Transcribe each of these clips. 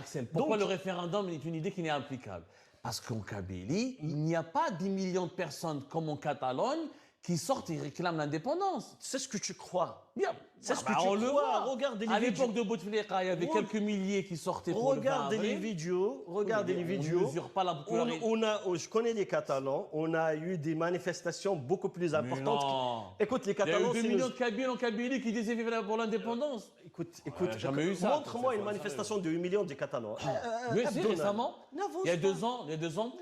Axel, pourquoi le référendum est une idée qui n'est applicable? Parce qu'en Kabylie, il n'y a pas 10 millions de personnes comme en Catalogne qui sortent et réclament l'indépendance. C'est ce que tu crois. Bien. C'est ce que on tu le crois. voit. Regardez les à vidéos. l'époque de Bouteflika, il y avait quelques milliers qui sortaient pour Regardez le 20 les avril. vidéos. Regardez les vidéos. On ne mesure pas la popularité. Je connais les Catalans. On a eu des manifestations beaucoup plus importantes. Non. Écoute, les Il y a Catalans, eu 2 millions de Kabyles en Kabylie qui disaient vivre pour l'indépendance. Écoute, jamais eu ça. montre-moi une manifestation de 8 millions de Catalans. Oui, c'est récemment. N'avance Il y a pas. 2 ans,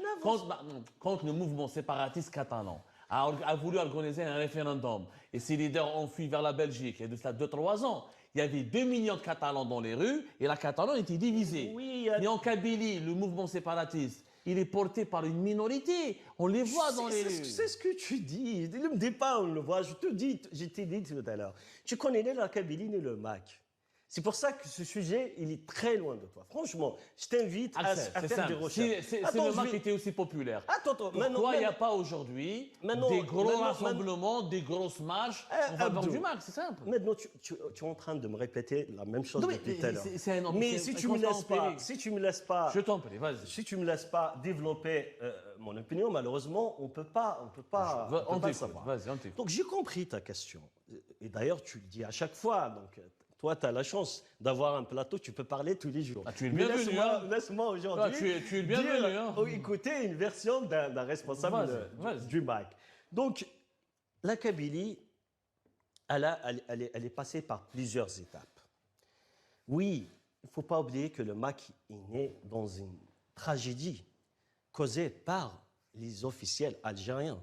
quand le mouvement séparatiste catalan a voulu organiser un référendum et ses leaders ont fui vers la Belgique, il y a de cela 2-3 ans, il y avait 2 millions de Catalans dans les rues et la Catalogne était divisée. Oui, Mais en Kabylie, le mouvement séparatiste, il est porté par une minorité. On les voit dans les rues. C'est ce que tu dis. Ne me dis pas, on le voit. Je t'ai dit tout à l'heure. Tu connais ni la Kabylie ni le MAC. C'est pour ça que ce sujet, il est très loin de toi. Franchement, je t'invite à faire des recherches. C'est le MAC qui était aussi populaire. Attends. Pourquoi il n'y a pas aujourd'hui des gros rassemblements, des grosses marches en faveur du MAC? C'est simple. Maintenant, tu es en train de me répéter la même chose depuis tout à l'heure. Mais si tu me laisses pas, je t'en prie, vas-y. Si tu me laisses pas développer mon opinion, malheureusement, on peut pas le savoir. Vas-y, on t'écoute. Donc j'ai compris ta question. Et d'ailleurs, tu le dis à chaque fois. Donc toi, tu as la chance d'avoir un plateau, tu peux parler tous les jours. Ah, tu es le bienvenu. Laisse-moi aujourd'hui. Tu es le bienvenu. Écouter une version d'un responsable du MAC. Donc, la Kabylie, elle est passée par plusieurs étapes. Oui, il ne faut pas oublier que le MAC est né dans une tragédie causée par les officiels algériens.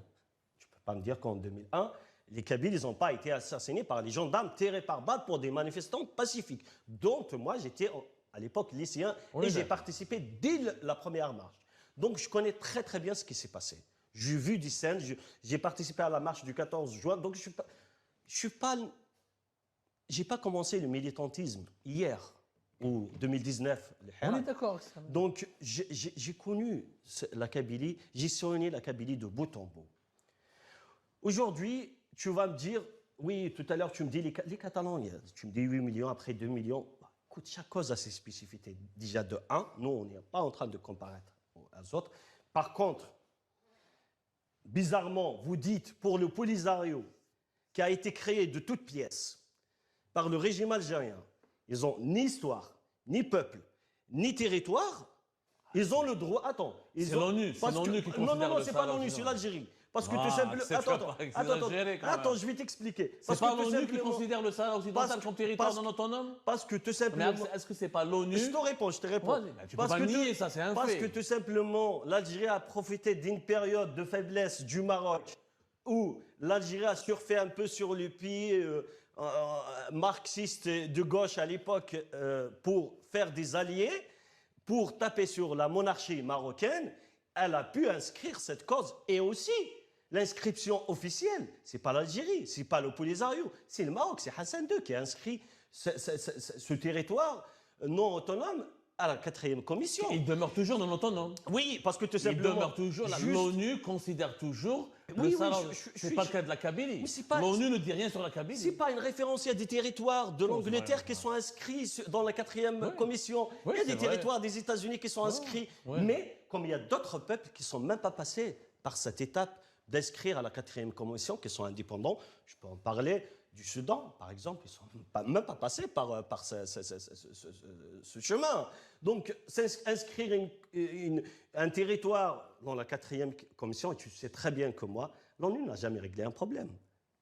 Tu ne peux pas me dire qu'en 2001, les Kabyles, ils n'ont pas été assassinés par les gendarmes tirés par balles pour des manifestants pacifiques. Donc, moi, j'étais à l'époque lycéen et j'ai participé dès la première marche. Donc, je connais très, très bien ce qui s'est passé. J'ai vu des scènes, j'ai participé à la marche du 14 juin. Donc, j'ai pas commencé le militantisme hier ou 2019. On est d'accord. Donc, j'ai connu la Kabylie, j'ai sillonné la Kabylie de bout en bout. Aujourd'hui, tu vas me dire, oui, tout à l'heure, tu me dis les Catalans, tu me dis 8 millions, après 2 millions. Écoute, chaque cause a ses spécificités. Déjà, de 1, nous, on n'est pas en train de comparer aux autres. Par contre, bizarrement, vous dites, pour le Polisario, qui a été créé de toutes pièces par le régime algérien, ils n'ont ni histoire, ni peuple, ni territoire. Ils ont le droit. Attends. C'est l'ONU qui considère Non, c'est pas l'ONU, c'est l'Algérie. Parce que tout simplement. Attends, je vais t'expliquer. C'est pas l'ONU qui considère le Sahara occidental comme territoire non autonome? Parce que tout simplement. Mais est-ce que c'est pas l'ONU? Je te réponds. Tu peux pas nier ça, c'est un fait. Parce que tout simplement, l'Algérie a profité d'une période de faiblesse du Maroc où l'Algérie a surfé un peu sur le pied marxiste de gauche à l'époque pour faire des alliés, pour taper sur la monarchie marocaine. Elle a pu inscrire cette cause et aussi l'inscription officielle. C'est pas l'Algérie, c'est pas le Polisario, c'est le Maroc, c'est Hassan II qui a inscrit ce territoire non autonome à la 4e commission. Il demeure toujours non autonome. Oui, parce que tout simplement. Il demeure toujours. L'ONU considère toujours le Sahara. C'est pas le cas de la Kabylie. L'ONU ne dit rien sur la Kabylie. C'est pas une référence. Il y a des territoires de l'Angleterre qui sont inscrits dans la 4e commission. Il y a des territoires des États-Unis qui sont inscrits. Mais comme il y a d'autres peuples qui sont même pas passés par cette étape d'inscrire à la 4e commission, qui sont indépendants, je peux en parler du Soudan, par exemple, ils sont même pas passés par ce chemin. Donc, inscrire un territoire dans la 4e commission, et tu sais très bien que moi, l'ONU n'a jamais réglé un problème,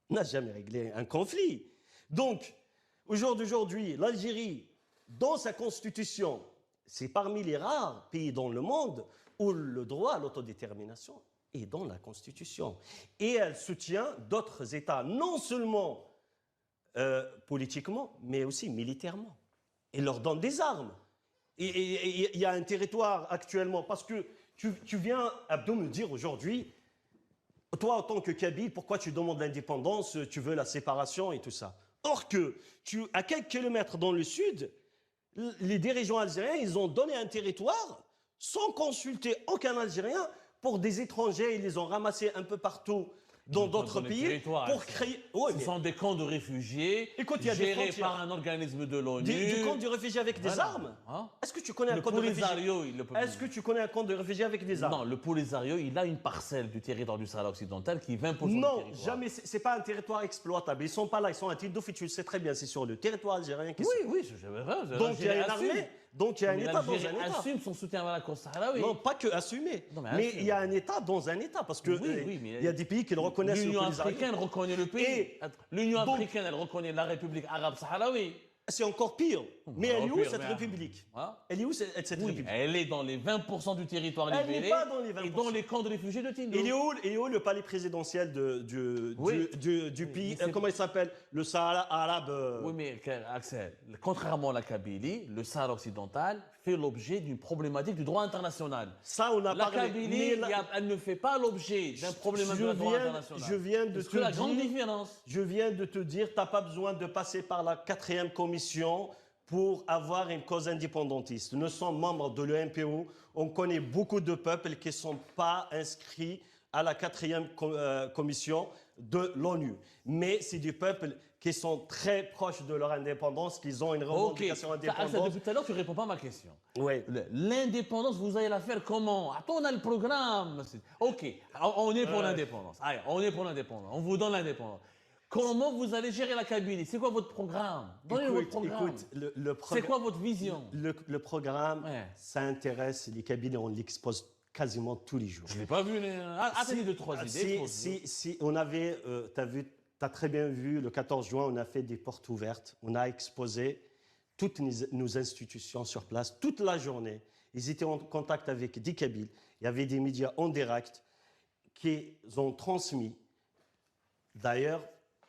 n'a jamais réglé un conflit. Donc, aujourd'hui, l'Algérie, dans sa constitution, c'est parmi les rares pays dans le monde où le droit à l'autodétermination est dans la Constitution. Et elle soutient d'autres États, non seulement politiquement, mais aussi militairement. Et leur donne des armes. Et il y a un territoire actuellement, parce que tu viens, Abdo, me dire aujourd'hui, toi, en tant que Kabyle, pourquoi tu demandes l'indépendance, tu veux la séparation et tout ça. Or que, à quelques kilomètres dans le sud, les dirigeants algériens, ils ont donné un territoire sans consulter aucun Algérien pour des étrangers. Ils les ont ramassés un peu partout dans d'autres pays pour créer... Ouais, ce sont des camps de réfugiés gérés par un organisme de l'ONU. Du camp de réfugiés avec des armes hein? Est-ce que tu connais un camp de réfugiés Est-ce que tu connais un camp de réfugiés avec des armes? Non, le Polisario, il a une parcelle du territoire du Sahara occidental qui est 20% du territoire. Non, jamais. C'est pas un territoire exploitable. Ils sont pas là. Ils sont à Tindouf et tu le sais très bien. C'est sur le territoire algérien qui Oui, je vrai. Donc il y a une armée. Donc il y a un État dans un État. Assume son soutien à la cause sahraoui. Non, pas que assumer. Mais il y a un État dans un État parce que il y a des pays qui le reconnaissent. L'Union africaine reconnaît le pays. L'Union africaine, elle reconnaît la République arabe sahraoui. C'est encore pire. Mais elle est où cette république? Elle est où cette république? Elle est dans les 20% du territoire libéré. Elle n'est pas dans les 20%. Et dans les camps de réfugiés de Tindouf. Il est où le palais présidentiel du pays? Comment il s'appelle? Le Sahara arabe. Oui, mais Axel, contrairement à la Kabylie, le Sahara occidental fait l'objet d'une problématique du droit international. Ça, on a parlé. La Kabylie, elle ne fait pas l'objet d'un problème du droit international. Je viens de te dire. La grande différence. Je viens de te dire, tu n'as pas besoin de passer par la 4e commission pour avoir une cause indépendantiste. Nous sommes membres de l'EMPO. On connaît beaucoup de peuples qui ne sont pas inscrits à la 4e commission de l'ONU. Mais c'est des peuples qui sont très proches de leur indépendance, qu'ils ont une revendication indépendante. Depuis tout à l'heure, tu ne réponds pas à ma question. Oui. L'indépendance, vous allez la faire comment? Attends, on a le programme. OK, on est pour l'indépendance. Allez, on est pour l'indépendance. On vous donne l'indépendance. Comment vous allez gérer la Kabylie? C'est quoi votre programme? Donnez-nous votre programme. Écoute, c'est quoi votre vision? Le programme, ça intéresse les Kabylies, on l'expose quasiment tous les jours. Je ne l'ai pas vu. Assez de 3 idées. Si on avait, tu as très bien vu, le 14 juin, on a fait des portes ouvertes. On a exposé toutes nos institutions sur place toute la journée. Ils étaient en contact avec des Kabyles. Il y avait des médias en direct qui ont transmis. D'ailleurs,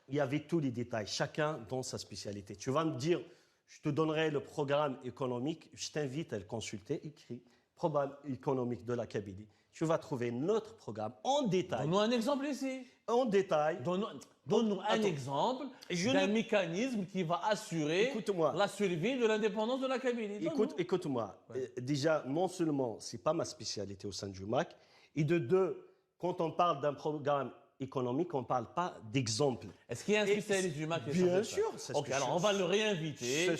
il y avait tous les détails, chacun dans sa spécialité. Tu vas me dire, je te donnerai le programme économique, je t'invite à le consulter, écrit programme économique de la Kabylie. Tu vas trouver notre programme en détail. Donne-nous un exemple ici. En détail. Donne-nous un exemple d'un mécanisme qui va assurer la survie de l'indépendance de la Kabylie. Écoute-moi. Déjà, non seulement, ce n'est pas ma spécialité au sein du MAC, et de deux, quand on parle d'un programme économique, on ne parle pas d'exemple. Est-ce qu'il y a un spécialiste du MAC qui est Bien sûr. Ok, alors on va le réinviter.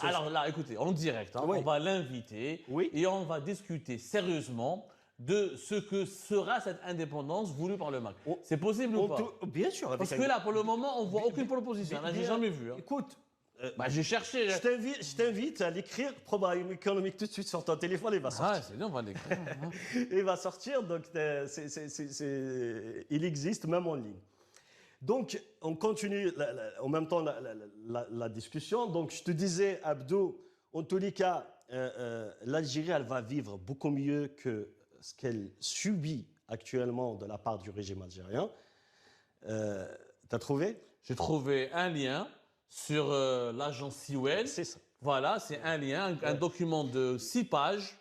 Alors là, écoutez, en direct, on va l'inviter et on va discuter sérieusement de ce que sera cette indépendance voulue par le MAC. C'est possible ou pas? Bien sûr. Parce que là, pour le moment, on ne voit aucune proposition. Là, j'ai jamais vu. Écoute, j'ai cherché. Je t'invite à l'écrire, programme économique tout de suite sur ton téléphone, il va sortir. Ah, c'est bien, on va l'écrire. Il va sortir, donc il existe même en ligne. Donc, on continue en même temps la discussion. Donc, je te disais, Abdou, en tous les cas, l'Algérie, elle va vivre beaucoup mieux que ce qu'elle subit actuellement de la part du régime algérien. T'as trouvé? J'ai trouvé un lien sur l'agence Siwel. C'est ça. Voilà, c'est un lien, un document de 6 pages.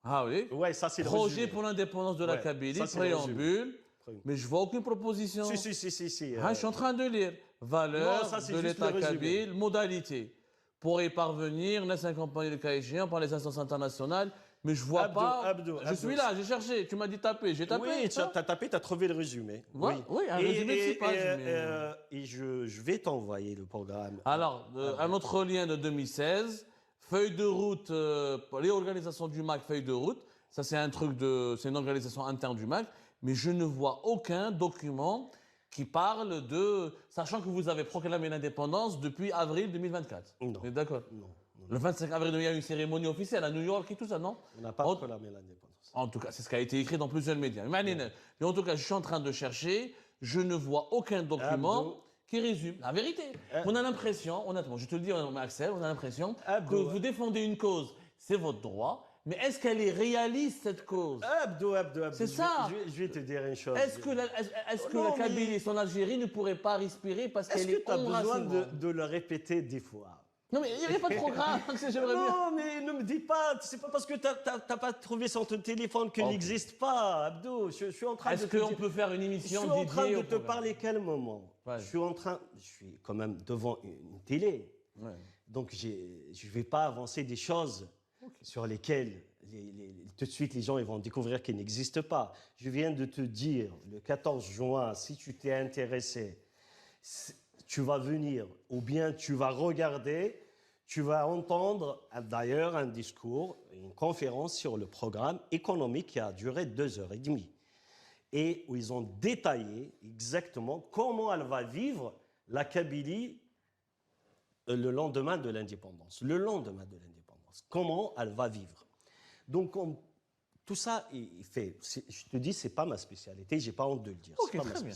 Ah oui. Ouais, ça c'est le projet pour l'indépendance de la Kabylie, préambule. Mais je vois aucune proposition. Si. Je suis en train de lire. Valeurs de l'État kabyle, modalités. Pour y parvenir, laisse accompagner le cas échéant par les instances internationales. Mais je vois pas. Je suis là, j'ai cherché. Tu m'as dit taper, j'ai tapé. Oui, tu as tapé, tu as trouvé le résumé. Oui, un résumé de 6 pages. Et je vais t'envoyer le programme. Alors, un autre lien de 2016, feuille de route, les organisations du MAC, feuille de route. Ça, c'est c'est une organisation interne du MAC. Mais je ne vois aucun document qui parle de... Sachant que vous avez proclamé l'indépendance depuis avril 2024. Non. Vous êtes d'accord? Non. Le 25 avril, il y a une cérémonie officielle à New York et tout ça, non? On n'a pas proclamé l'indépendance. En tout cas, c'est ce qui a été écrit dans plusieurs médias. Mais en tout cas, je suis en train de chercher. Je ne vois aucun document qui résume la vérité. On a l'impression, honnêtement, je te le dis, Axel, on a l'impression que vous défendez une cause. C'est votre droit. Mais est-ce qu'elle est réaliste, cette cause? Abdou. C'est ça. Je vais te dire une chose. Est-ce que la Kabylie et son Algérie ne pourraient pas respirer parce qu'elle est enracinante? Est-ce que tu as besoin de le répéter des fois? Non, mais il n'y a pas de programme. Non, mais ne me dis pas. C'est pas parce que tu n'as pas trouvé sur ton téléphone qu'il n'existe pas, Abdou. Je suis en train Est-ce qu'on peut faire une émission dédiée? Je suis en train de te parler quel moment? Je suis quand même devant une télé. Ouais. Donc, je ne vais pas avancer des choses sur lesquels tout de suite les gens ils vont découvrir qu'ils n'existent pas. Je viens de te dire, le 14 juin, si tu t'es intéressé, tu vas venir ou bien tu vas regarder, tu vas entendre d'ailleurs un discours, une conférence sur le programme économique qui a duré 2h30 et où ils ont détaillé exactement comment elle va vivre la Kabylie le lendemain de l'indépendance. Le lendemain de l'indépendance. Comment elle va vivre. Donc, tout ça, je te dis, ce n'est pas ma spécialité, je n'ai pas honte de le dire. Ok, très bien.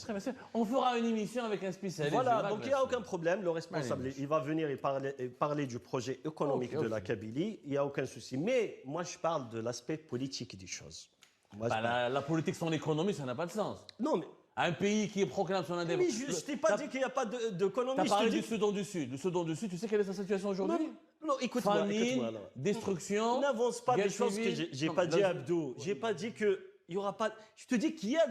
On fera une émission avec un spécialiste. Voilà, donc il n'y a aucun problème. Le responsable, il va venir et parler du projet économique de la Kabylie. Il n'y a aucun souci. Mais moi, je parle de l'aspect politique des choses. La politique sans l'économie, ça n'a pas de sens. Non, mais... Un pays qui proclame son indépendance. Mais je ne t'ai pas dit qu'il n'y a pas d'économie. Tu as parlé du Soudan du Sud. Le Soudan du Sud, tu sais quelle est sa situation aujourd'hui? Non, écoute-moi. Famine, destruction. N'avance pas des choses que je n'ai pas dit, Abdou. Je n'ai pas dit qu'il n'y aura pas... Je te dis qu'il y a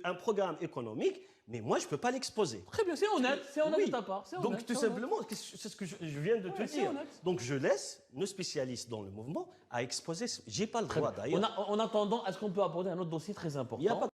un programme économique, mais moi, je ne peux pas l'exposer. Très bien, c'est honnête de ta part. Donc, tout simplement, c'est ce que je viens de te dire. Donc, je laisse nos spécialistes dans le mouvement à exposer. Je n'ai pas le droit, d'ailleurs. En attendant, est-ce qu'on peut aborder un autre dossier très important?